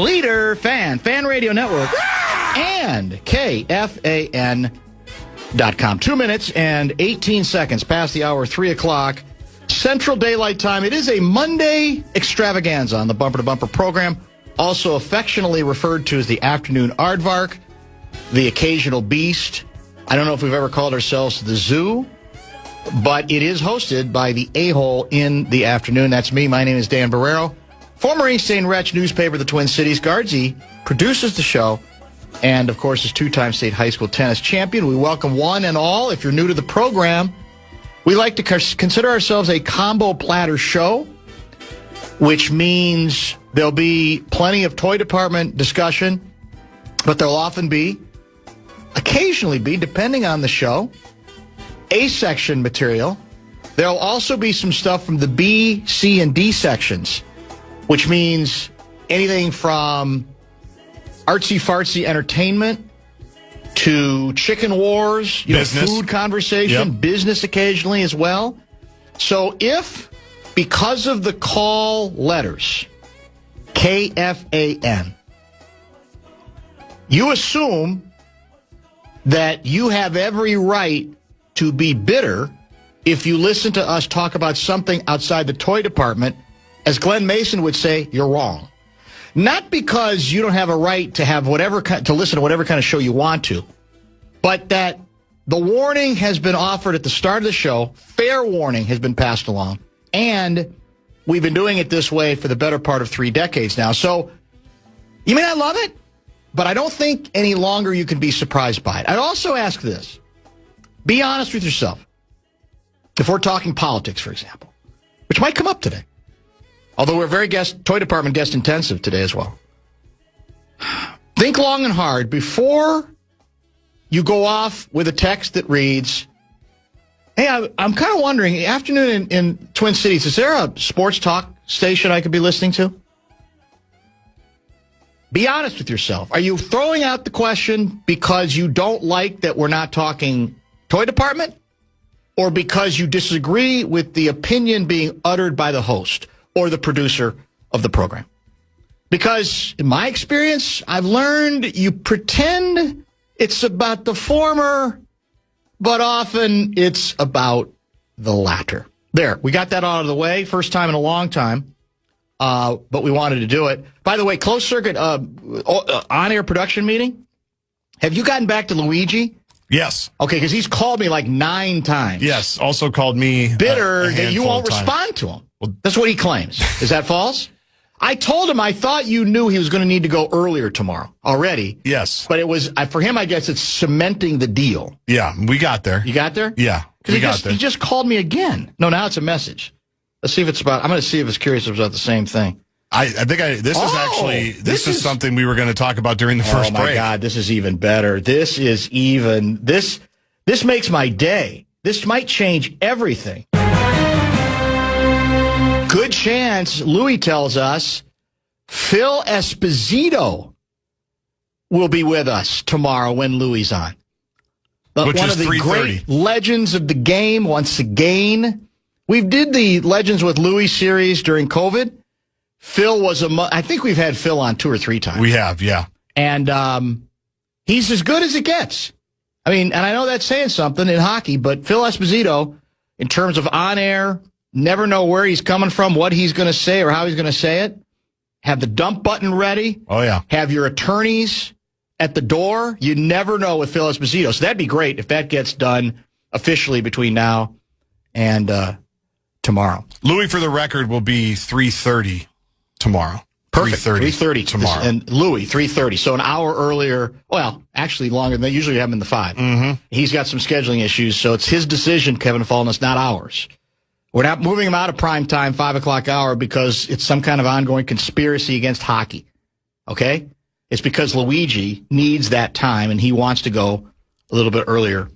Leader Fan Radio Network, and KFAN.com. 2 minutes and 18 seconds past the hour, 3 o'clock Central Daylight Time. It is a Monday extravaganza on the Bumper to Bumper program, also affectionately referred to as the afternoon aardvark, the occasional beast. I don't know if we've ever called ourselves the zoo, but it is hosted by the a-hole in the afternoon. That's me. My name is Dan Barreiro. Former East St. Wretch newspaper, the Twin Cities Guardsy, produces the show, and, of course, is two-time state high school tennis champion. We welcome one and all. If you're new to the program, we like to consider ourselves a combo platter show, which means there'll be plenty of toy department discussion, but there'll occasionally be, depending on the show, A-section material. There'll also be some stuff from the B, C, and D sections, which means anything from artsy-fartsy entertainment to chicken wars, food conversation, business occasionally as well. So if, because of the call letters, KFAN, you assume that you have every right to be bitter if you listen to us talk about something outside the toy department, as Glenn Mason would say, you're wrong. Not because you don't have a right to have to listen to whatever kind of show you want to, but that the warning has been offered at the start of the show, fair warning has been passed along, and we've been doing it this way for the better part of 3 decades now. So you may not love it, but I don't think any longer you can be surprised by it. I'd also ask this. Be honest with yourself. If we're talking politics, for example, which might come up today, although we're very toy department guest intensive today as well. Think long and hard before you go off with a text that reads, hey, I'm kind of wondering, afternoon in Twin Cities, is there a sports talk station I could be listening to? Be honest with yourself. Are you throwing out the question because you don't like that we're not talking toy department, or because you disagree with the opinion being uttered by the host or the producer of the program? Because in my experience, I've learned you pretend it's about the former, but often it's about the latter. There, we got that out of the way. First time in a long time, but we wanted to do it. By the way, closed circuit on-air production meeting. Have you gotten back to Luigi? Yes. Okay, because he's called me like 9 times. Yes, also called me bitter that you won't respond to him. Well, that's what he claims. Is that false? I told him I thought you knew he was going to need to go earlier tomorrow already. Yes. But it was, for him, I guess it's cementing the deal. Yeah, we got there. You got there? Yeah, we got there. He just called me again. No, now it's a message. Let's see if it's about, I'm going to see if it's curious about the same thing. I think this is something we were going to talk about during the first break. Oh, my God, this is even better. This makes my day. This might change everything. Good chance, Louis tells us, Phil Esposito will be with us tomorrow when Louis on. Which one is of the 3:30. Great legends of the game once again. We did the Legends with Louis series during COVID. Phil was I think we've had Phil on 2 or 3 times. We have, yeah. And he's as good as it gets. I mean, and I know that's saying something in hockey, but Phil Esposito, in terms of on-air, never know where he's coming from, what he's going to say, or how he's going to say it. Have the dump button ready. Oh, yeah. Have your attorneys at the door. You never know with Phil Esposito. So that'd be great if that gets done officially between now and tomorrow. Louis, for the record, will be 3:30 tomorrow. Perfect. 3:30 tomorrow. And Louis, 3:30. So an hour earlier. Well, actually longer than they usually have him in the 5. Mm-hmm. He's got some scheduling issues, so it's his decision, Kevin Fallness, not ours. We're not moving him out of prime time, 5 o'clock hour, because it's some kind of ongoing conspiracy against hockey. Okay? It's because Luigi needs that time, and he wants to go a little bit earlier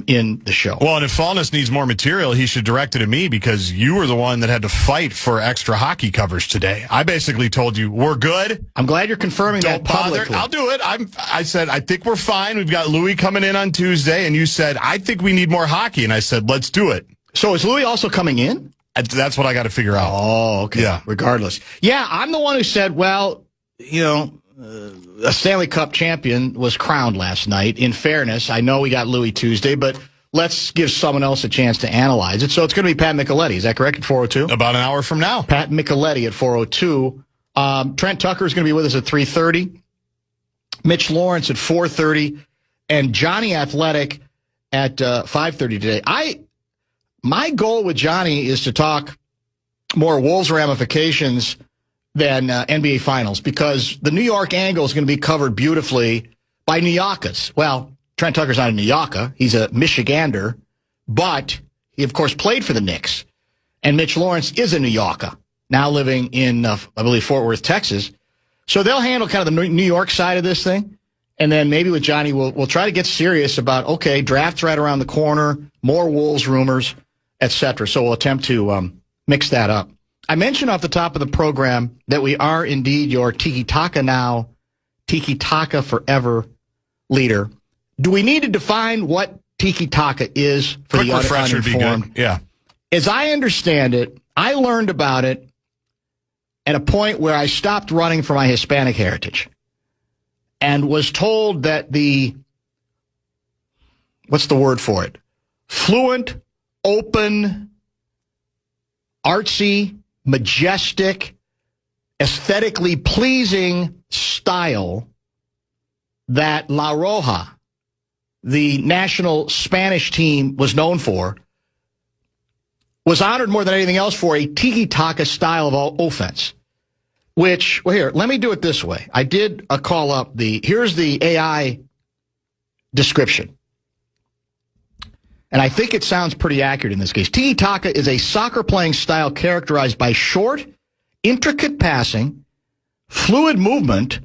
in the show. Well, and if Fallness needs more material, he should direct it to me, because you were the one that had to fight for extra hockey coverage today. I basically told you, we're good. I'm glad you're confirming that publicly. I'll do it. I said, I think we're fine. We've got Louis coming in on Tuesday, and you said, I think we need more hockey. And I said, let's do it. So is Louis also coming in? That's what I got to figure out. Oh, okay. Yeah. Regardless. Yeah, I'm the one who said, well, a Stanley Cup champion was crowned last night. In fairness, I know we got Louis Tuesday, but let's give someone else a chance to analyze it. So it's going to be Pat Micheletti. Is that correct, at 4:02? About an hour from now. Pat Micheletti at 4:02. Trent Tucker is going to be with us at 3:30. Mitch Lawrence at 4:30. And Johnny Athletic at 5:30 today. My goal with Johnny is to talk more Wolves ramifications than NBA Finals, because the New York angle is going to be covered beautifully by New Yorkers. Well, Trent Tucker's not a New Yorker. He's a Michigander, but he, of course, played for the Knicks. And Mitch Lawrence is a New Yorker, now living in, I believe, Fort Worth, Texas. So they'll handle kind of the New York side of this thing. And then maybe with Johnny, we'll try to get serious about, okay, draft's right around the corner, more Wolves rumors, etc. So we'll attempt to mix that up. I mentioned off the top of the program that we are indeed your Tiki Taka now, Tiki Taka forever leader. Do we need to define what Tiki Taka is for Quick the refresher would be uninformed? good. Yeah. As I understand it, I learned about it at a point where I stopped running for my Hispanic heritage and was told that what's the word for it? Fluent, open, artsy, majestic, aesthetically pleasing style that La Roja, the national Spanish team, was known for, was honored more than anything else for a tiki-taka style of offense. Which, well, here, let me do it this way. I did call up here's the AI description. And I think it sounds pretty accurate in this case. Tiki-taka is a soccer-playing style characterized by short, intricate passing, fluid movement,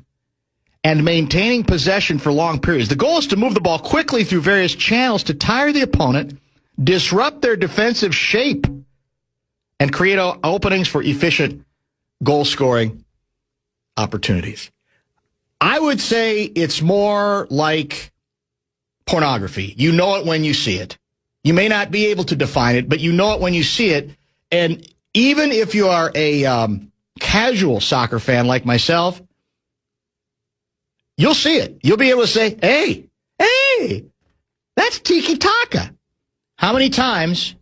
and maintaining possession for long periods. The goal is to move the ball quickly through various channels to tire the opponent, disrupt their defensive shape, and create openings for efficient goal-scoring opportunities. I would say it's more like pornography. You know it when you see it. You may not be able to define it, but you know it when you see it. And even if you are a casual soccer fan like myself, you'll see it. You'll be able to say, hey, that's tiki-taka. How many times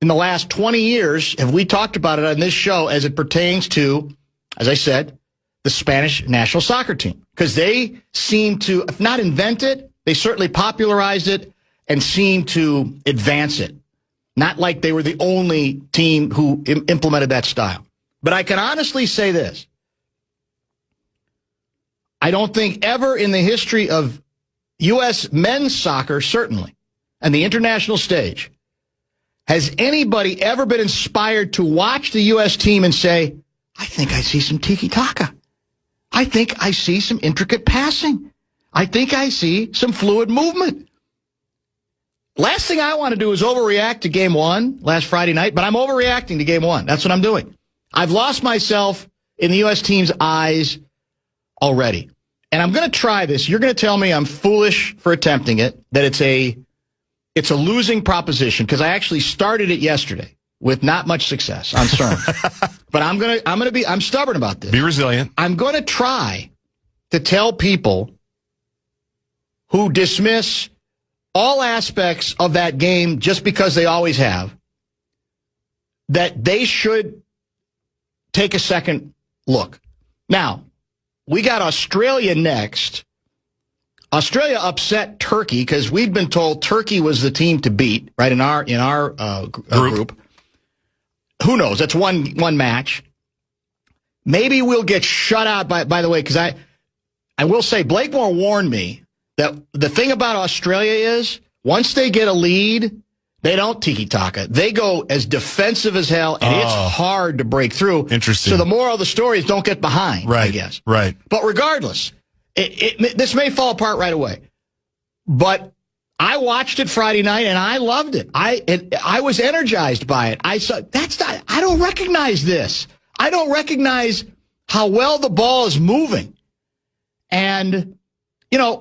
in the last 20 years have we talked about it on this show as it pertains to, as I said, the Spanish national soccer team? Because they seem to, if not invent it, they certainly popularized it and seem to advance it. Not like they were the only team who implemented that style. But I can honestly say this. I don't think ever in the history of U.S. men's soccer, certainly, and the international stage, has anybody ever been inspired to watch the U.S. team and say, I think I see some tiki-taka. I think I see some intricate passing. I think I see some fluid movement. Last thing I want to do is overreact to game one last Friday night, but I'm overreacting to game one. That's what I'm doing. I've lost myself in the U.S. team's eyes already. And I'm going to try this. You're going to tell me I'm foolish for attempting it, that it's a losing proposition, because I actually started it yesterday with not much success on CERN. But I'm stubborn about this. Be resilient. I'm going to try to tell people who dismiss all aspects of that game just because they always have, that they should take a second look. Now, we got Australia next. Australia upset Turkey because we'd been told Turkey was the team to beat, right, in our group. Who knows? That's one match. Maybe we'll get shut out by the way, because I will say Blakemore warned me that the thing about Australia is once they get a lead, they don't tiki-taka. They go as defensive as hell, and it's hard to break through. Interesting. So the moral of the story is don't get behind, right, I guess. Right. But regardless, this may fall apart right away. But I watched it Friday night, and I loved it. I was energized by it. I don't recognize this. I don't recognize how well the ball is moving. And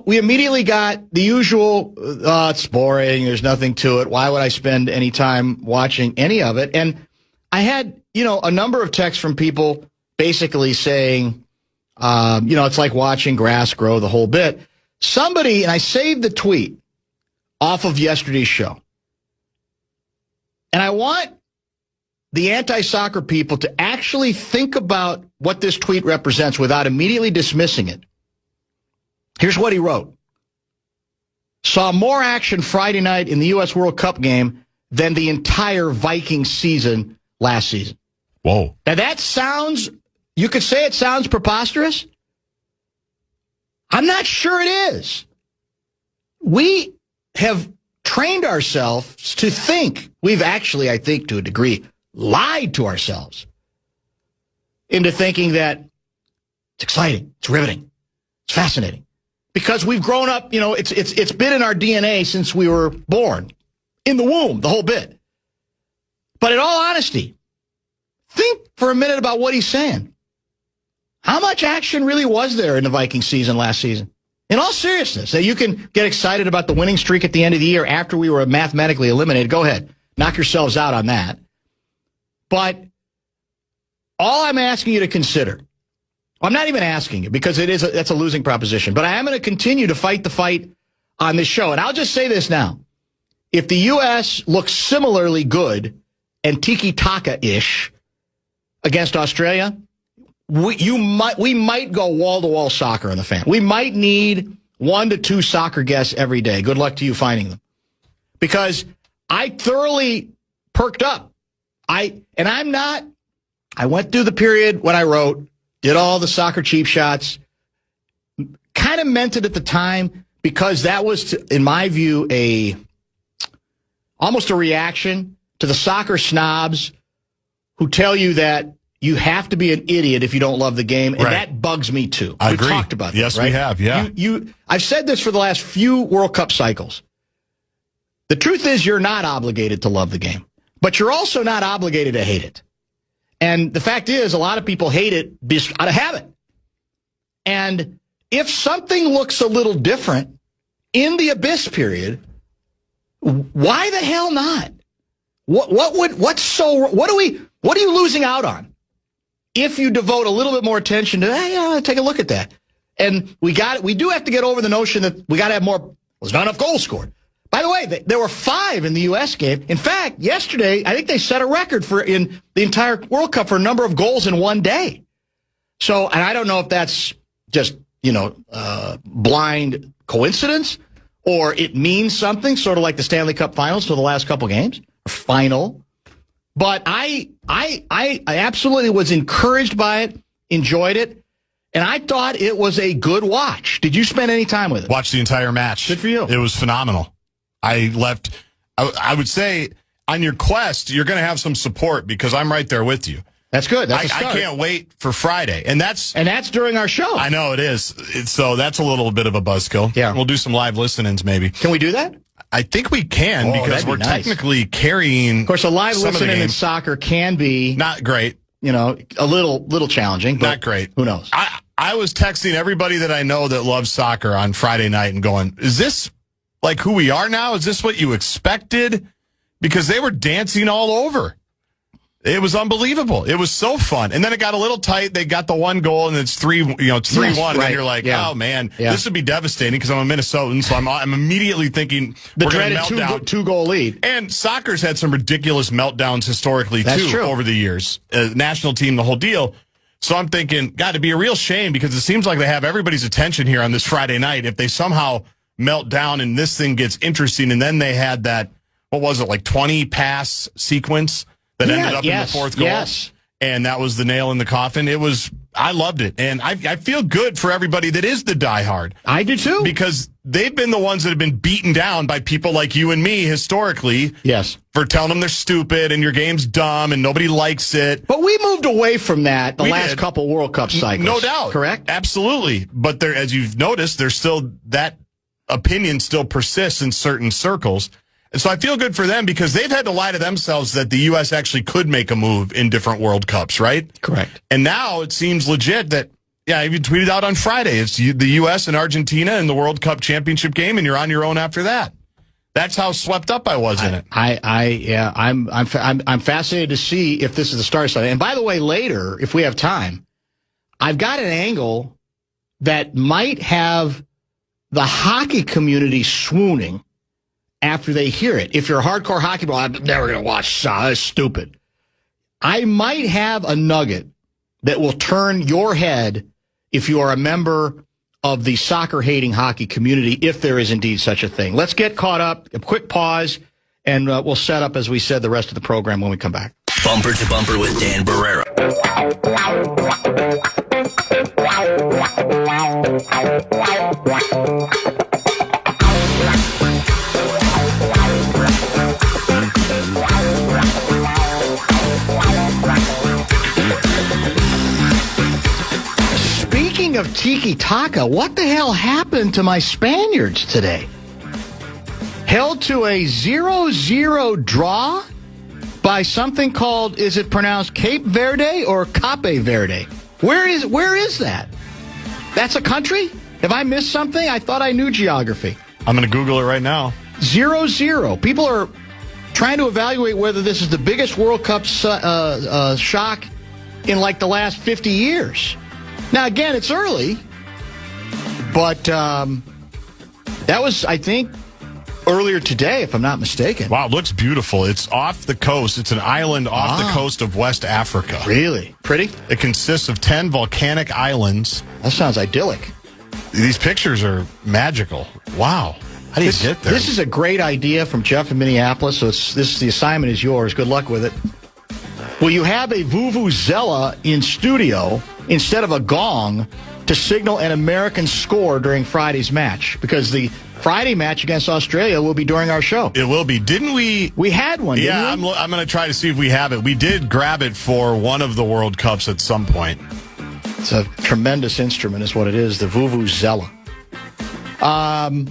we immediately got the usual, it's boring, there's nothing to it. Why would I spend any time watching any of it? And I had, a number of texts from people basically saying, it's like watching grass grow, the whole bit. Somebody, and I saved the tweet off of yesterday's show. And I want the anti-soccer people to actually think about what this tweet represents without immediately dismissing it. Here's what he wrote. Saw more action Friday night in the U.S. World Cup game than the entire Vikings season last season. Whoa. Now that sounds, you could say it sounds preposterous. I'm not sure it is. We have trained ourselves to think, we've actually, I think to a degree, lied to ourselves into thinking that it's exciting, it's riveting, it's fascinating. Because we've grown up, it's been in our DNA since we were born, in the womb, the whole bit. But in all honesty, think for a minute about what he's saying. How much action really was there in the Viking season last season? In all seriousness, that you can get excited about the winning streak at the end of the year after we were mathematically eliminated. Go ahead, knock yourselves out on that. But all I'm asking you to consider, I'm not even asking you because that's a losing proposition, but I am going to continue to fight the fight on this show. And I'll just say this now. If the U.S. looks similarly good and tiki-taka-ish against Australia, we might go wall-to-wall soccer on the fan. We might need 1 to 2 soccer guests every day. Good luck to you finding them. Because I thoroughly perked up. I went through the period when I wrote, did all the soccer cheap shots, kind of meant it at the time because that was, in my view, almost a reaction to the soccer snobs who tell you that you have to be an idiot if you don't love the game, and that bugs me too. I We've agree. talked about this, yes, right? we have, yeah. I've said this for the last few World Cup cycles. The truth is you're not obligated to love the game, but you're also not obligated to hate it. And the fact is, a lot of people hate it just out of habit. And if something looks a little different in the abyss period, why the hell not? What are you losing out on if you devote a little bit more attention to, take a look at that? And we do have to get over the notion that we got to have more, there's not enough goals scored. By the way, there were 5 in the U.S. game. In fact, yesterday, I think they set a record in the entire World Cup for a number of goals in one day. So, and I don't know if that's just, blind coincidence or it means something, sort of like the Stanley Cup finals for the last couple games, final. But I absolutely was encouraged by it, enjoyed it, and I thought it was a good watch. Did you spend any time with it? Watched the entire match. Good for you. It was phenomenal. I would say on your quest, you're going to have some support because I'm right there with you. That's good. That's I can't wait for Friday. And that's during our show. I know it is. So that's a little bit of a buzzkill. Yeah. We'll do some live listen-ins maybe. Can we do that? I think we can because we're technically carrying. Of course, a live listening in soccer can be not great. A little challenging. But not great. Who knows? I was texting everybody that I know that loves soccer on Friday night and going, is this like who we are now? Is this what you expected? Because they were dancing all over. It was unbelievable. It was so fun. And then it got a little tight. They got the 1 goal and it's 3-1. And then you're like, oh man, this would be devastating because I'm a Minnesotan. So I'm immediately thinking the dreaded 2-goal lead. And soccer's had some ridiculous meltdowns historically too over the years. National team, the whole deal. So I'm thinking, God, it'd be a real shame because it seems like they have everybody's attention here on this Friday night. If they somehow melt down and this thing gets interesting, and then they had that, what was it, like 20 pass sequence that ended up in the 4th goal. Yes. And that was the nail in the coffin. I loved it. And I feel good for everybody that is the diehard. I do too. Because they've been the ones that have been beaten down by people like you and me historically. Yes. For telling them they're stupid and your game's dumb and nobody likes it. But we moved away from that the last couple World Cup cycles. No doubt. Correct? Absolutely. But there, as you've noticed, there's still that opinion still persists in certain circles. And so I feel good for them because they've had to lie to themselves that the U.S. actually could make a move in different World Cups, right? Correct. And now it seems legit that Yeah, you tweeted out on Friday. It's the U.S. and Argentina in the World Cup championship game, and you're on your own after that. That's how swept up I was in it. I'm fascinated to see if this is the start side. And by the way, later, if we have time, I've got an angle that might have the hockey community swooning after they hear it. If you're a hardcore hockey player, I'm never going to watch soccer. That's stupid. I might have a nugget that will turn your head if you are a member of the soccer-hating hockey community, if there is indeed such a thing. Let's get caught up, a quick pause, and we'll set up, as we said, the rest of the program when we come back. Bumper to Bumper with Dan Barreiro. Speaking of Tiki Taka, what the hell happened to my Spaniards today? Held to a 0-0 draw by something called, is it pronounced Cape Verde or Cape Verde? Where is that? That's a country? Have I missed something? I thought I knew geography. I'm going to Google it right now. 0-0. People are trying to evaluate whether this is the biggest World Cup shock in like the last 50 years. Now, again, it's early, but that was, I think, earlier today, if I'm not mistaken. Wow, it looks beautiful. It's off the coast. It's an island off the coast of West Africa. Really? Pretty? It consists of 10 volcanic islands. That sounds idyllic. These pictures are magical. Wow. How do you get there? This is a great idea from Jeff in Minneapolis, so the assignment is yours. Good luck with it. Will you have a vuvuzela in studio instead of a gong to signal an American score during Friday's match? Because the Friday match against Australia will be during our show. It will be. Didn't we? We had one, didn't yeah, we? I'm going to try to see if we have it. We did grab it for one of the World Cups at some point. It's a tremendous instrument is what it is, the vuvuzela. Man,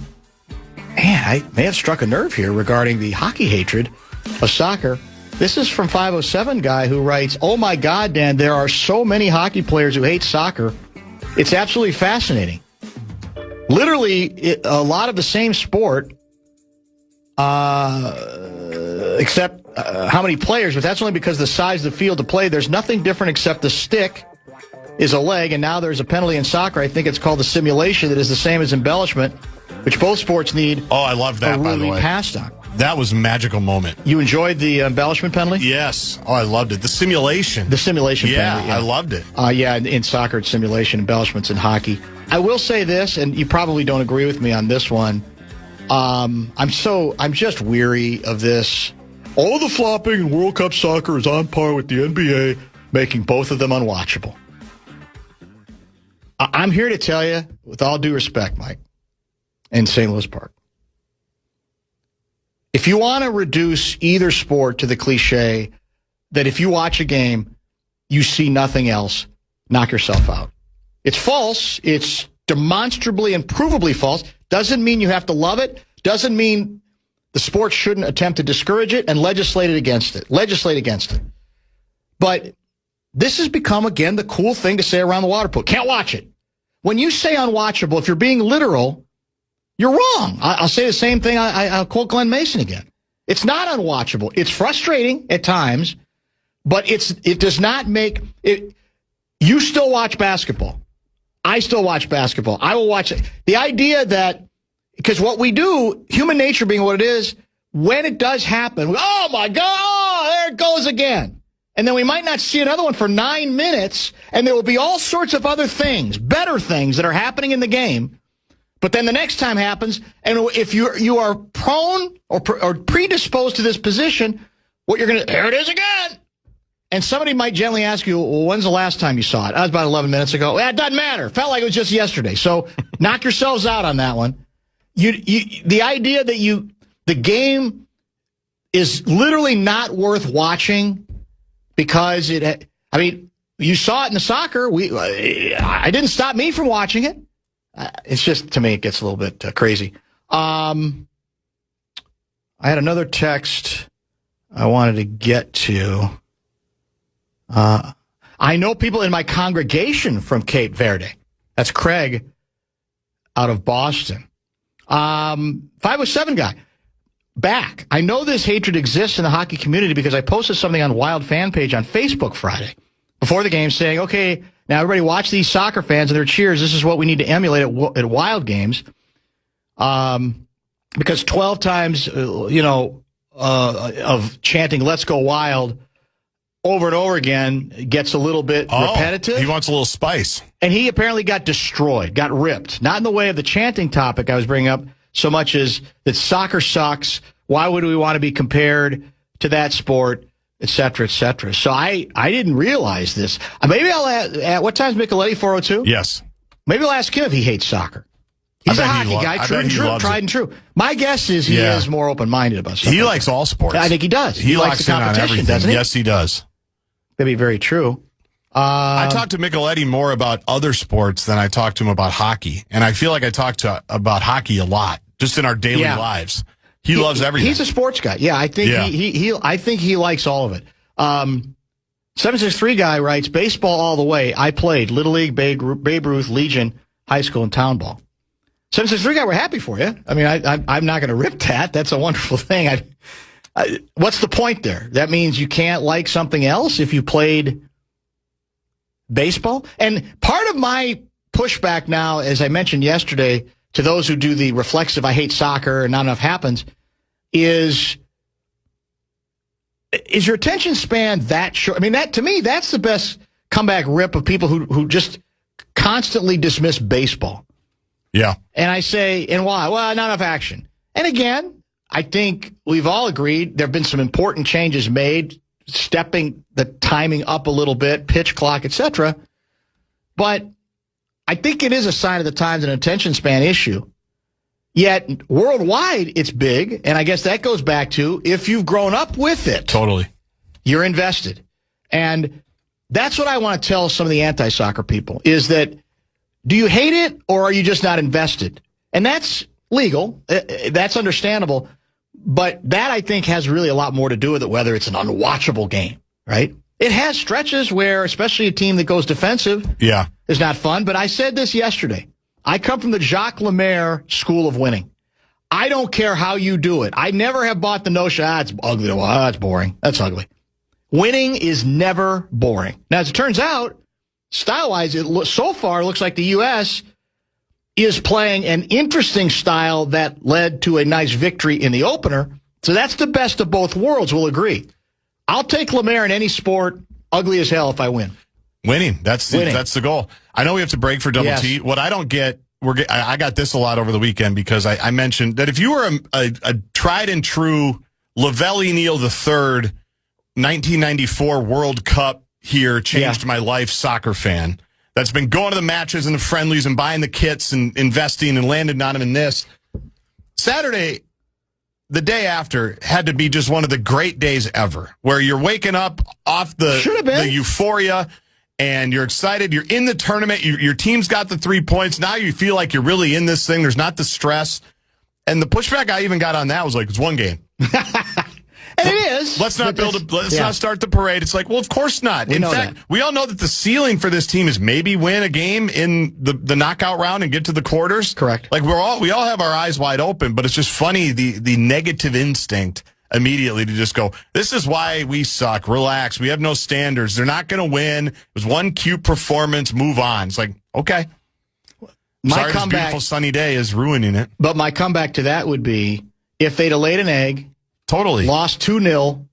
I may have struck a nerve here regarding the hockey hatred of soccer. This is from 507 guy who writes, "Oh my God, Dan, there are so many hockey players who hate soccer. It's absolutely fascinating. Literally, a lot of the same sport, except how many players, but that's only because the size of the field to play. There's nothing different except the stick is a leg, and now there's a penalty in soccer. I think it's called the simulation that is the same as embellishment, which both sports need. Oh, I love that, by the way. Passed on. That was a magical moment. You enjoyed the embellishment penalty? Yes. Oh, I loved it. The simulation. The simulation penalty. Yeah, I loved it. Yeah, in soccer, it's simulation, embellishments in hockey. I will say this, and you probably don't agree with me on this one. I'm just weary of this. All the flopping in World Cup soccer is on par with the NBA, making both of them unwatchable. I'm here to tell you, with all due respect, Mike, in St. Louis Park, if you want to reduce either sport to the cliche that if you watch a game, you see nothing else, knock yourself out. It's false. It's demonstrably and provably false. Doesn't mean you have to love it. Doesn't mean the sport shouldn't attempt to discourage it and legislate against it. But this has become, again, the cool thing to say around the water polo. Can't watch it. When you say unwatchable, if you're being literal, you're wrong. I'll say the same thing. I'll quote Glenn Mason again. It's not unwatchable. It's frustrating at times, but it does not make it. You still watch basketball. I still watch basketball. I will watch it. The idea that, because what we do, human nature being what it is, when it does happen, oh my God, there it goes again. And then we might not see another one for 9 minutes, and there will be all sorts of other things, better things that are happening in the game. But then the next time happens, and if you are prone or predisposed to this position, what you're going to, there it is again. And somebody might gently ask you, well, when's the last time you saw it? That was about 11 minutes ago. It doesn't matter. Felt like it was just yesterday. So knock yourselves out on that one. The idea that the game is literally not worth watching because you saw it in the soccer. I didn't stop me from watching it. It's just, to me, it gets a little bit crazy. I had another text I wanted to get to. I know people in my congregation from Cape Verde. That's Craig out of Boston. 507 guy. Back. I know this hatred exists in the hockey community because I posted something on Wild fan page on Facebook Friday before the game saying, okay, now everybody watch these soccer fans and their cheers. This is what we need to emulate at Wild games. Because 12 times, of chanting, let's go Wild over and over again gets a little bit repetitive. He wants a little spice. And he apparently got destroyed, got ripped. Not in the way of the chanting topic I was bringing up, so much as that soccer sucks. Why would we want to be compared to that sport, et cetera, et cetera. So I didn't realize this. Maybe I'll at what time's Micheletti, 402? Yes. Maybe I'll ask him if he hates soccer. He's a hockey guy, tried and true. My guess is he is more open-minded about stuff. He likes all sports. I think he does. He likes the competition, doesn't he? Yes, he does. That'd be very true. I talked to Micheletti more about other sports than I talked to him about hockey. And I feel like I talk about hockey a lot, just in our daily lives. He loves everything. He's a sports guy. Yeah, I think I think he likes all of it. 763 guy writes, baseball all the way. I played Little League, Babe Ruth, Legion, high school, and town ball. 763 guy, we're happy for you. I mean, I'm not going to rip that. That's a wonderful thing. What's the point there? That means you can't like something else if you played baseball? And part of my pushback now, as I mentioned yesterday, to those who do the reflexive, I hate soccer and not enough happens, is your attention span that short? I mean, that to me, that's the best comeback rip of people who just constantly dismiss baseball. Yeah. And I say, and why? Well, not enough action. And again, I think we've all agreed there have been some important changes made, stepping the timing up a little bit, pitch clock, etc. But I think it is a sign of the times, an attention span issue. Yet worldwide, it's big, and I guess that goes back to if you've grown up with it. Totally. You're invested. And that's what I want to tell some of the anti-soccer people, is that do you hate it or are you just not invested? And that's legal. That's understandable. But that, I think, has really a lot more to do with it, whether it's an unwatchable game, right? It has stretches where, especially a team that goes defensive, is not fun. But I said this yesterday. I come from the Jacques Lemaire school of winning. I don't care how you do it. I never have bought the notion, it's ugly. It's boring. That's ugly. Winning is never boring. Now, as it turns out, style-wise, so far it looks like the U.S. is playing an interesting style that led to a nice victory in the opener. So that's the best of both worlds, we'll agree. I'll take Lemaire in any sport, ugly as hell, if I win. Winning. That's the goal. I know we have to break for Double T. What I don't get, I got this a lot over the weekend because I mentioned that if you were a tried and true Lavelli Neal III 1994 World Cup here changed my life soccer fan that's been going to the matches and the friendlies and buying the kits and investing and landed on them in this, Saturday, the day after, had to be just one of the great days ever, where you're waking up off the euphoria and you're excited. You're in the tournament. Your team's got the 3 points. Now you feel like you're really in this thing. There's not the stress. And the pushback I even got on that was like, it's one game. And it is. Let's not not start the parade. It's like, well, of course not. In fact, we all know that the ceiling for this team is maybe win a game in the knockout round and get to the quarters. Correct. Like we all have our eyes wide open, but it's just funny the negative instinct immediately to just go, this is why we suck. Relax. We have no standards. They're not going to win. It was one cute performance. Move on. It's like, okay. Sorry, this beautiful sunny day is ruining it. But my comeback to that would be if they'd have laid an egg. Totally. Lost 2-0,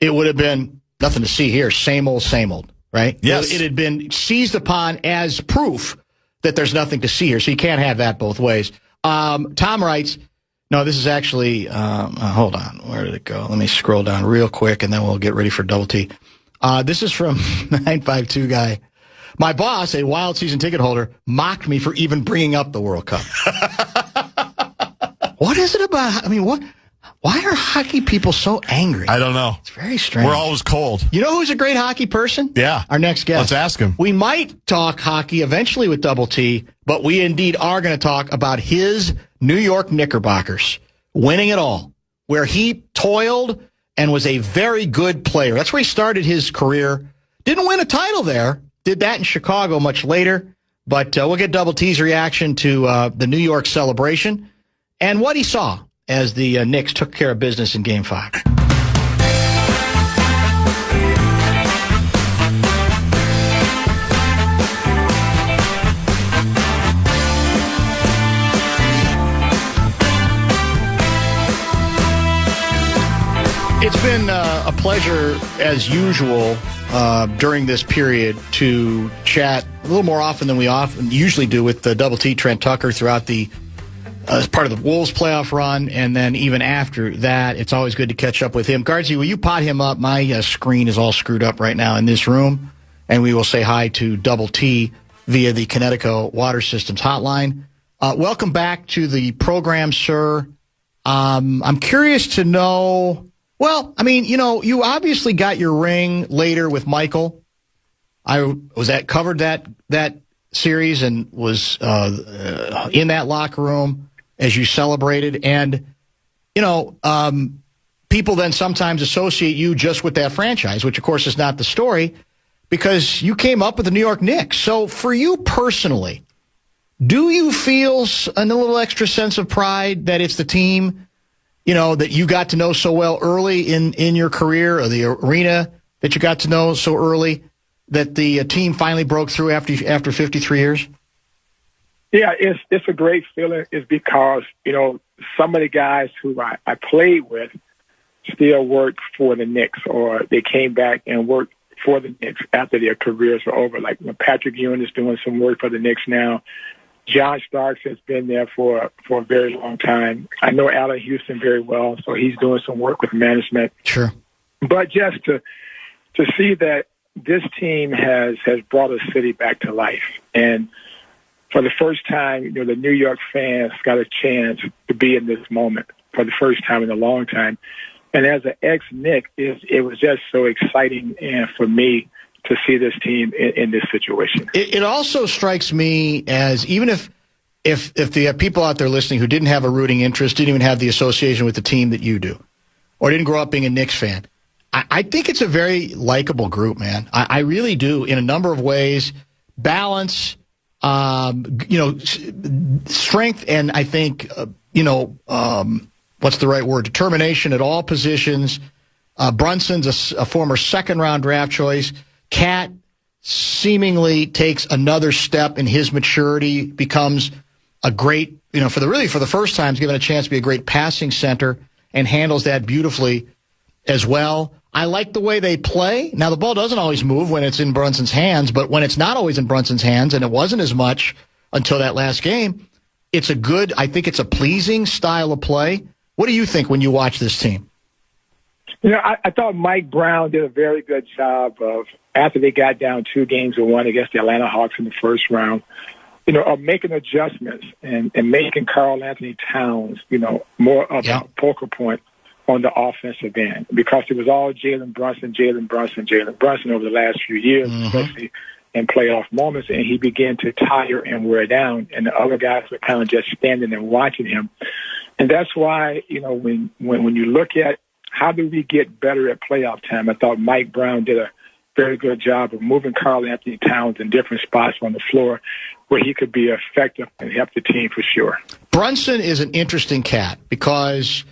it would have been nothing to see here. Same old, right? Yes. It had been seized upon as proof that there's nothing to see here, so you can't have that both ways. Tom writes, no, this is actually, hold on, where did it go? Let me scroll down real quick, and then we'll get ready for Double T. This is from 952 guy. My boss, a Wild season ticket holder, mocked me for even bringing up the World Cup. What is it about? I mean, what? Why are hockey people so angry? I don't know. It's very strange. We're always cold. You know who's a great hockey person? Yeah. Our next guest. Let's ask him. We might talk hockey eventually with Double T, but we indeed are going to talk about his New York Knickerbockers winning it all, where he toiled and was a very good player. That's where he started his career. Didn't win a title there. Did that in Chicago much later. But we'll get Double T's reaction to the New York celebration and what he saw as the Knicks took care of business in Game 5. It's been a pleasure, as usual, during this period to chat a little more often than we usually do with Double T Trent Tucker throughout as part of the Wolves playoff run, and then even after that, it's always good to catch up with him. Guardsy, will you pot him up? My screen is all screwed up right now in this room, and we will say hi to Double T via the Connecticut Water Systems hotline. Welcome back to the program, sir. I'm curious to know... Well, I mean, you obviously got your ring later with Michael. I covered that series and was in that locker room as you celebrated. And, people then sometimes associate you just with that franchise, which, of course, is not the story, because you came up with the New York Knicks. So for you personally, do you feel a little extra sense of pride that it's the team that you got to know so well early in your career, or the arena that you got to know so early, that the team finally broke through after 53 years? Yeah, it's a great feeling. It's because, some of the guys who I played with still work for the Knicks, or they came back and worked for the Knicks after their careers were over. Like Patrick Ewing is doing some work for the Knicks now. John Starks has been there for a very long time. I know Allen Houston very well, so he's doing some work with management. Sure. But just to see that this team has brought a city back to life. And for the first time, the New York fans got a chance to be in this moment for the first time in a long time. And as an ex-Knick, it was just so exciting and for me to see this team in this situation. It also strikes me as, even if the people out there listening who didn't have a rooting interest, didn't even have the association with the team that you do, or didn't grow up being a Knicks fan, I think it's a very likable group, man. I really do, in a number of ways. Balance, strength, and I think, what's the right word? Determination at all positions. Brunson's a former second-round draft choice. Cat seemingly takes another step in his maturity, becomes a great, for the first time, is given a chance to be a great passing center and handles that beautifully as well. I like the way they play. Now, the ball doesn't always move when it's in Brunson's hands, but when it's not always in Brunson's hands, and it wasn't as much until that last game, I think it's a pleasing style of play. What do you think when you watch this team? I thought Mike Brown did a very good job of, after they got down 2-1 against the Atlanta Hawks in the first round, of making adjustments and making Karl Anthony Towns, more of a focal point on the offensive end, because it was all Jalen Brunson over the last few years, especially in playoff moments, and he began to tire and wear down, and the other guys were kind of just standing and watching him. And that's why, when you look at how do we get better at playoff time, I thought Mike Brown did a very good job of moving Karl Anthony Towns in different spots on the floor where he could be effective and help the team for sure. Brunson is an interesting cat, because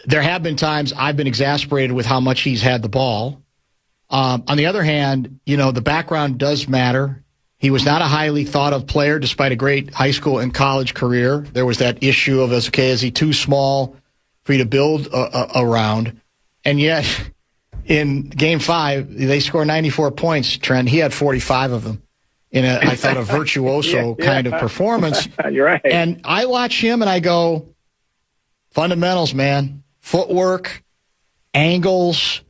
there have been times I've been exasperated with how much he's had the ball. On the other hand, the background does matter. He was not a highly thought of player despite a great high school and college career. There was that issue of, is he too small for you to build around? And yet, in Game 5, they scored 94 points, Trent. He had 45 of them in I thought, a virtuoso kind of performance. You're right. And I watch him and I go, fundamentals, man. Footwork, angles.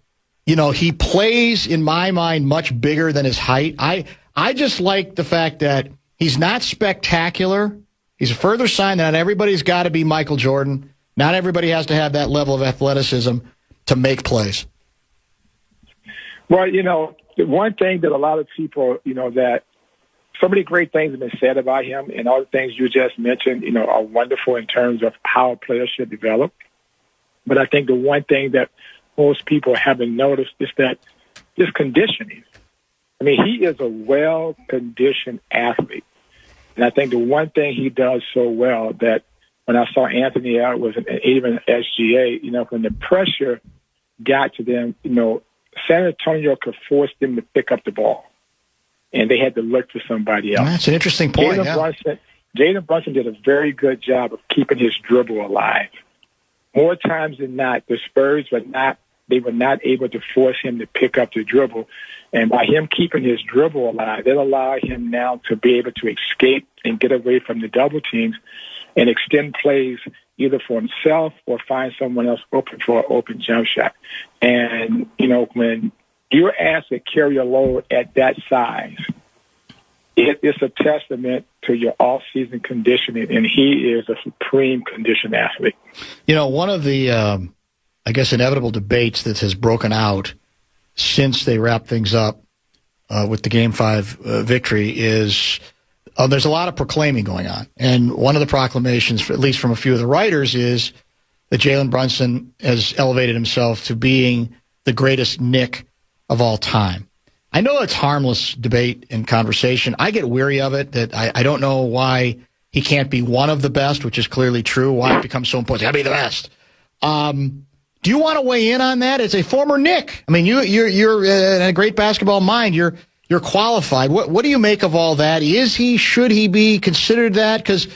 He plays, in my mind, much bigger than his height. I just like the fact that he's not spectacular. He's a further sign that not everybody's got to be Michael Jordan. Not everybody has to have that level of athleticism to make plays. Well, the one thing that a lot of people, that so many great things have been said about him, and all the things you just mentioned, are wonderful in terms of how a player should develop. But I think the one thing that most people haven't noticed is that his conditioning I mean, he is a well-conditioned athlete. And I think the one thing he does so well that when I saw Anthony Edwards and even SGA, you know, when the pressure got to them, you know, San Antonio could force them to pick up the ball. And they had to look for somebody else. That's an interesting point. Jalen Brunson did a very good job of keeping his dribble alive. More times than not, the Spurs were not able to force him to pick up the dribble. And by him keeping his dribble alive, it allowed him now to be able to escape and get away from the double teams and extend plays either for himself or find someone else open for an open jump shot. And, you know, when you're asked to carry a load at that size, it's a testament to your off-season conditioning, and he is a supreme conditioned athlete. You know, one of the, I guess, inevitable debates that has broken out since they wrapped things up with the Game 5 victory is there's a lot of proclaiming going on. And one of the proclamations, at least from a few of the writers, is that Jalen Brunson has elevated himself to being the greatest Knick of all time. I know it's harmless debate and conversation. I get weary of it, that I don't know why he can't be one of the best, which is clearly true, why it becomes so important. He's got to be the best. Do you want to weigh in on that as a former Knick? I mean, you're a great basketball mind. You're qualified. What do you make of all that? Should he be considered that? Because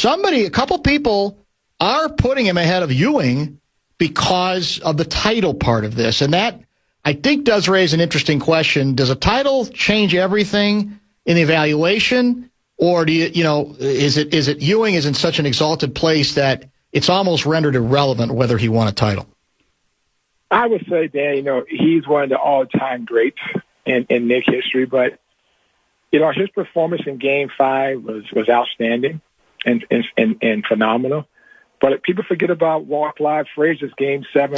a couple people are putting him ahead of Ewing because of the title part of this. And that, I think, does raise an interesting question. Does a title change everything in the evaluation? Or is it Ewing is in such an exalted place that it's almost rendered irrelevant whether he won a title? I would say, Dan, he's one of the all-time greats in Knick history, but, his performance in Game 5 was outstanding and phenomenal. But people forget about Clyde Frazier's Game 7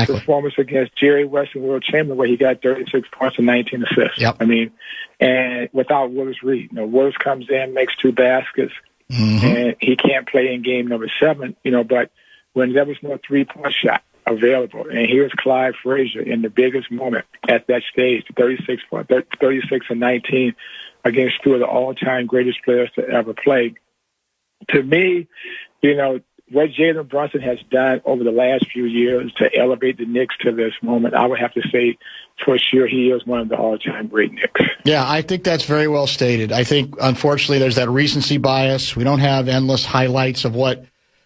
performance against Jerry West and Will Chamberlain, where he got 36 points and 19 assists. Yep. I mean, and without Willis Reed. Willis comes in, makes 2 baskets, and he can't play in Game number 7, but when there was no three-point shot available, and here's Clyde Frazier in the biggest moment at that stage, 36 and 19 against 2 of the all-time greatest players to ever play. To me, what Jalen Brunson has done over the last few years to elevate the Knicks to this moment, I would have to say for sure he is one of the all-time great Knicks. Yeah, I think that's very well stated. I think, unfortunately, there's that recency bias. We don't have endless highlights of what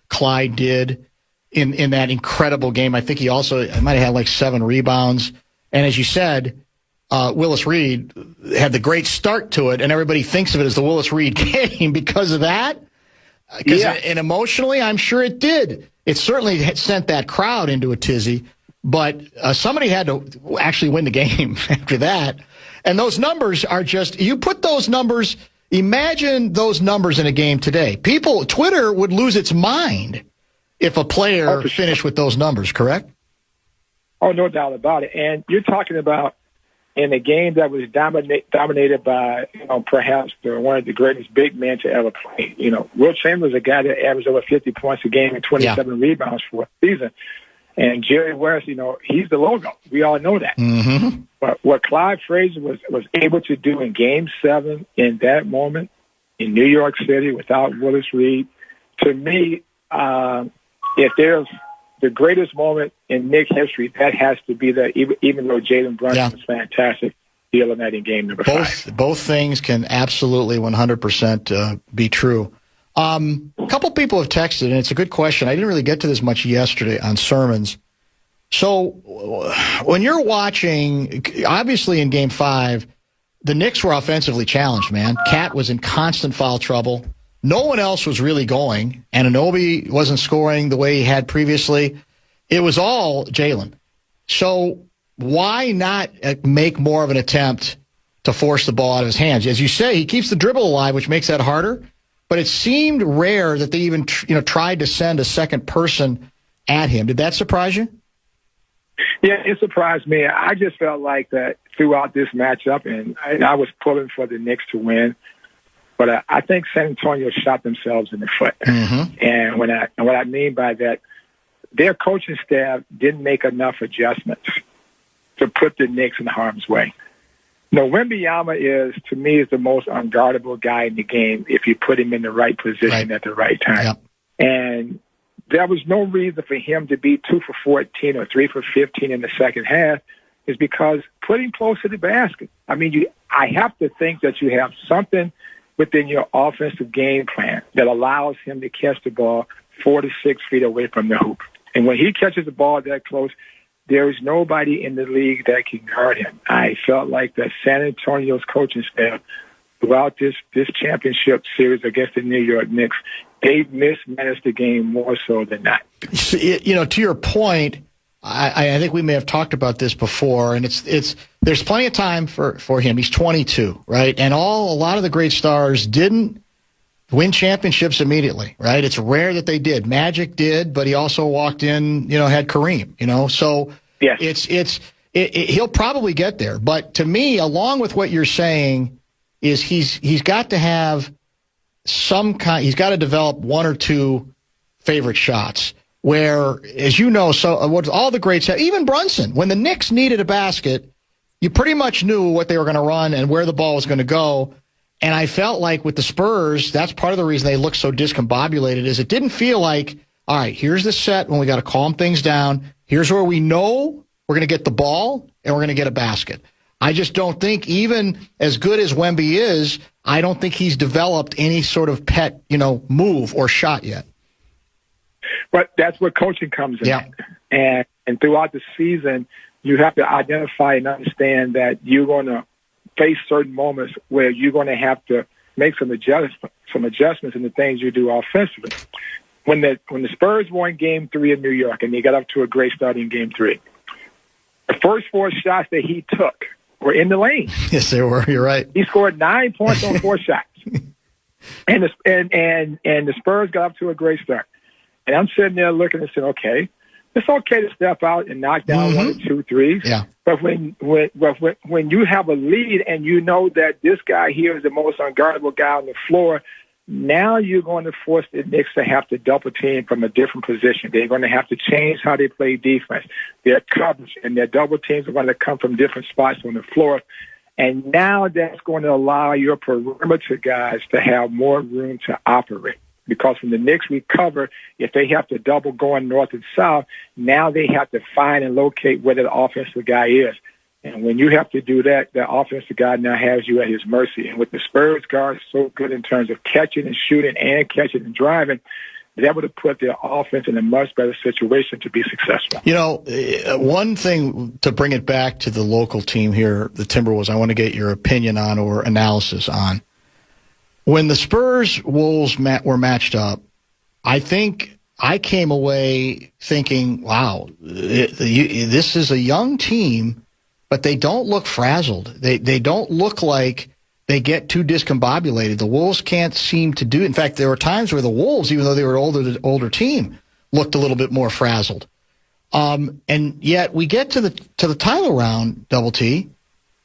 Clyde did in that incredible game. I think he might have had 7 rebounds. And as you said, Willis Reed had the great start to it, and everybody thinks of it as the Willis Reed game because of that. And emotionally, I'm sure it did. It certainly sent that crowd into a tizzy, but somebody had to actually win the game after that. And those numbers are you put those numbers, imagine those numbers in a game today. Twitter would lose its mind if a player finished with those numbers, correct? Oh, no doubt about it. And you're talking about in a game that was dominated by, perhaps one of the greatest big men to ever play. Will Chamberlain's a guy that averaged over 50 points a game and 27 rebounds for a season. And Jerry West, he's the logo. We all know that. Mm-hmm. But what Clyde Frazier was able to do in Game 7 in that moment in New York City without Willis Reed, to me, if there's the greatest moment in Knick history, that has to be that, even though Jalen Brunson was fantastic, dealing that in Game number 5. Both things can absolutely 100% be true. A couple people have texted, and it's a good question. I didn't really get to this much yesterday on sermons. So when you're watching, obviously in Game 5, the Knicks were offensively challenged, man. Cat was in constant foul trouble. No one else was really going. Anunoby wasn't scoring the way he had previously. It was all Jalen. So why not make more of an attempt to force the ball out of his hands? As you say, he keeps the dribble alive, which makes that harder. But it seemed rare that they even tried to send a second person at him. Did that surprise you? Yeah, it surprised me. I just felt like that throughout this matchup, and I was pulling for the Knicks to win. But I think San Antonio shot themselves in the foot. Mm-hmm. And what I mean by that, their coaching staff didn't make enough adjustments to put the Knicks in harm's way. No, Wembanyama is, to me, is the most unguardable guy in the game if you put him in the right position at the right time. Yep. And there was no reason for him to be 2 for 14 or 3 for 15 in the second half, is because put him close to the basket. I mean, I have to think that you have something within your offensive game plan that allows him to catch the ball 4 to 6 feet away from the hoop. And when he catches the ball that close, there is nobody in the league that can guard him. I felt like that San Antonio's coaching staff throughout this championship series against the New York Knicks, they mismanaged the game more so than not. You know, to your point, I think we may have talked about this before, and there's plenty of time for him. He's 22, right? And a lot of the great stars didn't win championships immediately, right? It's rare that they did. Magic did, but he also walked in, had Kareem, so yes. He'll probably get there. But to me, along with what you're saying, is he's got to have he's got to develop one or two favorite shots where, as you know, so what all the greats have, even Brunson, when the Knicks needed a basket, you pretty much knew what they were going to run and where the ball was going to go. And I felt like with the Spurs, that's part of the reason they looked so discombobulated, is it didn't feel like, all right, here's the set when we got to calm things down. Here's where we know we're going to get the ball and we're going to get a basket. I just don't think, even as good as Wemby is, I don't think he's developed any sort of pet, move or shot yet. But that's where coaching comes in. Yeah. And throughout the season, you have to identify and understand that you're going to face certain moments where you're going to have to make some adjustments in the things you do offensively. When the Spurs won Game 3 in New York and they got up to a great start in Game 3, the first 4 shots that he took were in the lane. Yes, they were. You're right. He scored 9 points on 4 shots, and the Spurs got up to a great start. And I'm sitting there looking and saying, okay, it's okay to step out and knock down 1 or 2 threes. Yeah. But when you have a lead and you know that this guy here is the most unguardable guy on the floor, now you're going to force the Knicks to have to double team from a different position. They're going to have to change how they play defense. Their coverage and their double teams are going to come from different spots on the floor. And now that's going to allow your perimeter guys to have more room to operate. Because when the Knicks recover, if they have to double going north and south, now they have to find and locate where the offensive guy is. And when you have to do that, the offensive guy now has you at his mercy. And with the Spurs guards so good in terms of catching and shooting and catching and driving, that would have put their offense in a much better situation to be successful. One thing to bring it back to the local team here, the Timberwolves, I want to get your opinion on or analysis on. When the Spurs-Wolves were matched up, I think I came away thinking, wow, this is a young team, but they don't look frazzled. They don't look like they get too discombobulated. The Wolves can't seem to do it. In fact, there were times where the Wolves, even though they were an older team, looked a little bit more frazzled. And yet we get to the title round, Double T,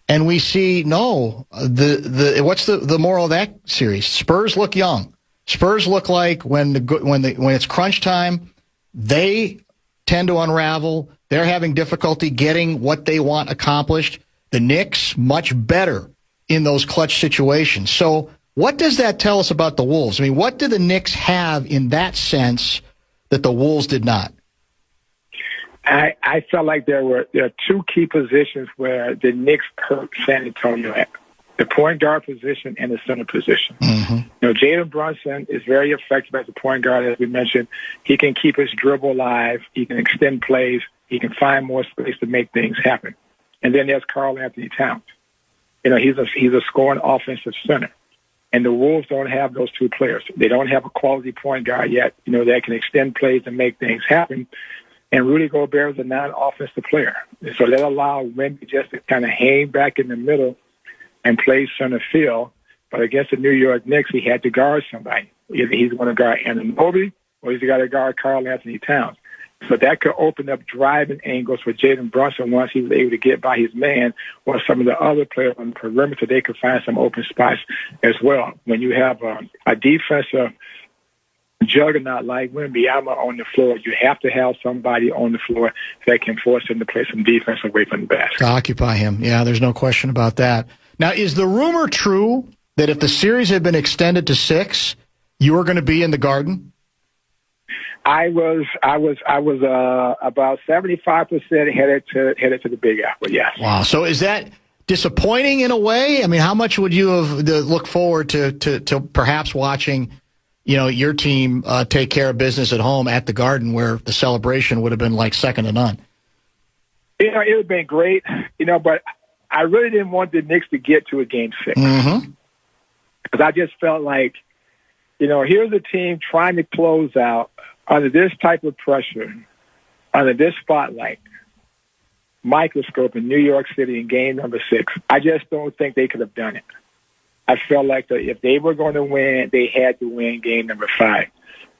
and we see, what's the moral of that series? Spurs look young. Spurs look like when it's crunch time, they tend to unravel. They're having difficulty getting what they want accomplished. The Knicks, much better in those clutch situations. So what does that tell us about the Wolves? I mean, what do the Knicks have in that sense that the Wolves did not? I felt like there are 2 key positions where the Knicks hurt San Antonio at. The point guard position and the center position. Mm-hmm. Jalen Brunson is very effective as a point guard, as we mentioned. He can keep his dribble alive. He can extend plays. He can find more space to make things happen. And then there's Karl Anthony Towns. He's a scoring offensive center. And the Wolves don't have those 2 players. They don't have a quality point guard yet, that can extend plays and make things happen. And Rudy Gobert is a non-offensive player. So that allowed Wemby just to kind of hang back in the middle and play center field. But against the New York Knicks, he had to guard somebody. Either he's going to guard Anunoby or he's got to guard Karl Anthony Towns. So that could open up driving angles for Jalen Brunson once he was able to get by his man, or some of the other players on the perimeter, they could find some open spots as well. When you have a defensive juggernaut like Wembanyama on the floor, you have to have somebody on the floor that can force him to play some defense away from the basket. To occupy him. Yeah, there's no question about that. Now, is the rumor true that if the series had been extended to 6, you were going to be in the Garden? I was about 75% headed to the Big Apple. Yes. Wow. So is that disappointing in a way? I mean, how much would you have looked forward to perhaps watching, your team take care of business at home at the Garden, where the celebration would have been like second to none? It would have been great, but I really didn't want the Knicks to get to a Game 6. Mm-hmm. Because I just felt like, here's a team trying to close out under this type of pressure, under this spotlight, microscope in New York City in game number 6. I just don't think they could have done it. I felt like if they were going to win, they had to win game number 5.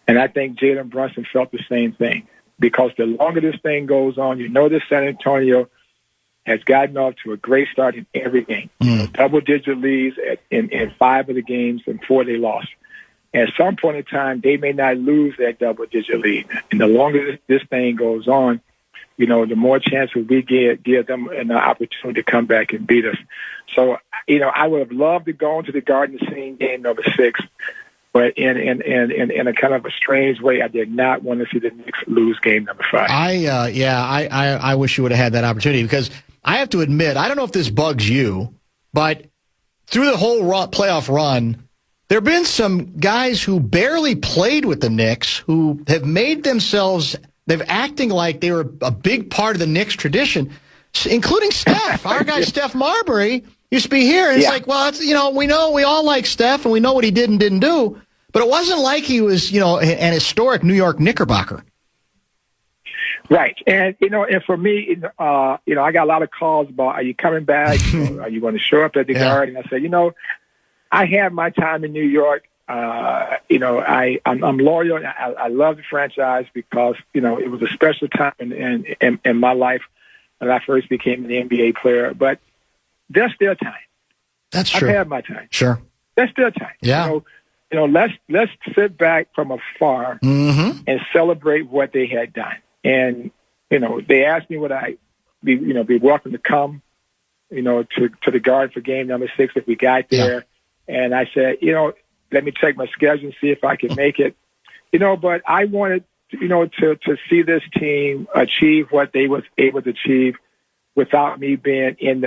And I think Jalen Brunson felt the same thing. Because the longer this thing goes on, that San Antonio has gotten off to a great start in every game. Double-digit leads in 5 of the games, and 4 they lost. At some point in time, they may not lose that double-digit lead. And the longer this thing goes on, the more chances we give them an opportunity to come back and beat us. So, I would have loved to go into the Garden scene game number 6, but in a kind of a strange way, I did not want to see the Knicks lose game number 5. I wish you would have had that opportunity, because I have to admit, I don't know if this bugs you, but through the whole playoff run, there have been some guys who barely played with the Knicks who have made themselves, they're acting like they were a big part of the Knicks tradition, including Steph. Our guy Steph Marbury used to be here. And it's like, well, it's, we know we all like Steph and we know what he did and didn't do, but it wasn't like he was, an historic New York Knickerbocker. Right. And, and for me, I got a lot of calls about, are you coming back? Are you going to show up at the Garden? I said, I had my time in New York. I'm loyal. I love the franchise because, it was a special time in my life when I first became an NBA player. But there's still time. That's true. I've had my time. Sure. There's still time. Yeah. Let's sit back from afar and celebrate what they had done. And, they asked me would I be welcome to come, to the Garden for game number 6 if we got there. Yeah. And I said, let me check my schedule and see if I can make it. But I wanted, to see this team achieve what they was able to achieve without me being in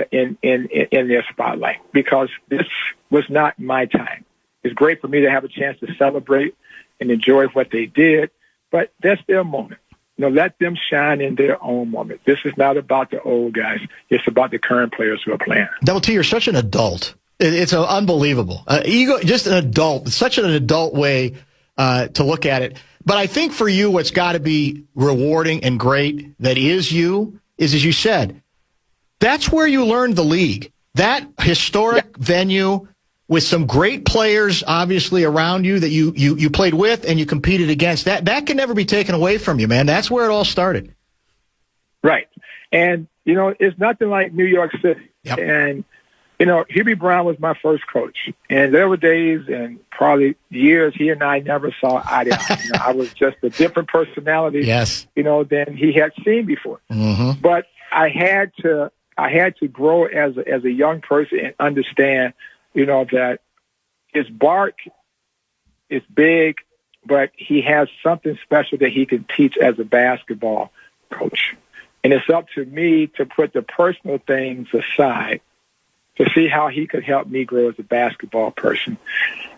their spotlight, because this was not my time. It's great for me to have a chance to celebrate and enjoy what they did, but that's their moment. Let them shine in their own moment. This is not about the old guys. It's about the current players who are playing. Double T, you're such an adult. It's unbelievable. Just an adult. It's such an adult way to look at it. But I think for you, what's got to be rewarding and great that is you is, as you said, that's where you learned the league. That historic venue with some great players, obviously, around you that you played with and you competed against. That can never be taken away from you, man. That's where it all started. Right. And, it's nothing like New York City. Yep. And, Hubie Brown was my first coach. And there were days and probably years he and I never saw eye to eye. I was just a different personality, than he had seen before. Mm-hmm. But I had to grow as a young person and understand, that his bark is big, but he has something special that he can teach as a basketball coach. And it's up to me to put the personal things aside to see how he could help me grow as a basketball person.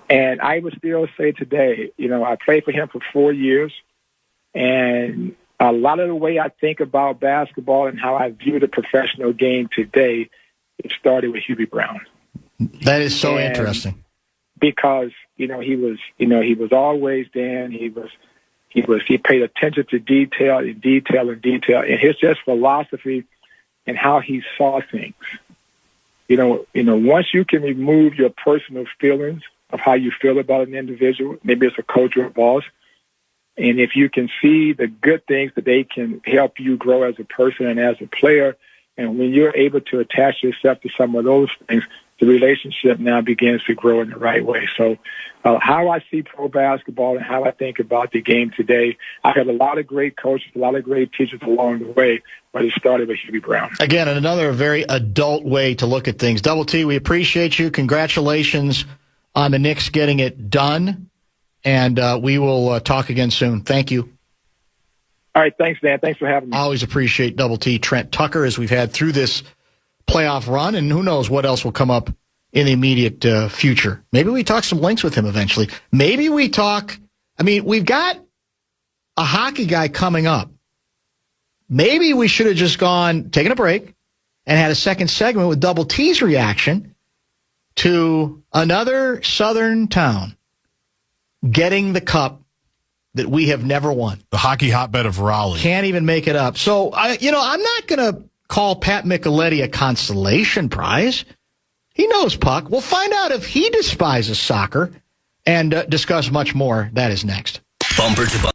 And I would still say today, I played for him for 4 years, and a lot of the way I think about basketball and how I view the professional game today, it started with Hubie Brown. That is so interesting. Because, he was always there, and he paid attention to detail. And his just philosophy and how he saw things. Once you can remove your personal feelings of how you feel about an individual, maybe it's a coach or a boss, and if you can see the good things that they can help you grow as a person and as a player, and when you're able to attach yourself to some of those things, the relationship now begins to grow in the right way. So how I see pro basketball and how I think about the game today, I had a lot of great coaches, a lot of great teachers along the way, but it started with Hubie Brown. Again, another very adult way to look at things. Double T, we appreciate you. Congratulations on the Knicks getting it done, and we will talk again soon. Thank you. All right, thanks, Dan. Thanks for having me. I always appreciate Double T Trent Tucker as we've had through this playoff run, and who knows what else will come up in the immediate future. Maybe we talk some links with him eventually. Maybe we talk, we've got a hockey guy coming up. Maybe we should have just taken a break, and had a second segment with Double T's reaction to another Southern town getting the cup that we have never won. The hockey hotbed of Raleigh. Can't even make it up. So, I'm not going to call Pat Micheletti a consolation prize. He knows puck. We'll find out if he despises soccer and discuss much more. That is next. Bumper to bumper.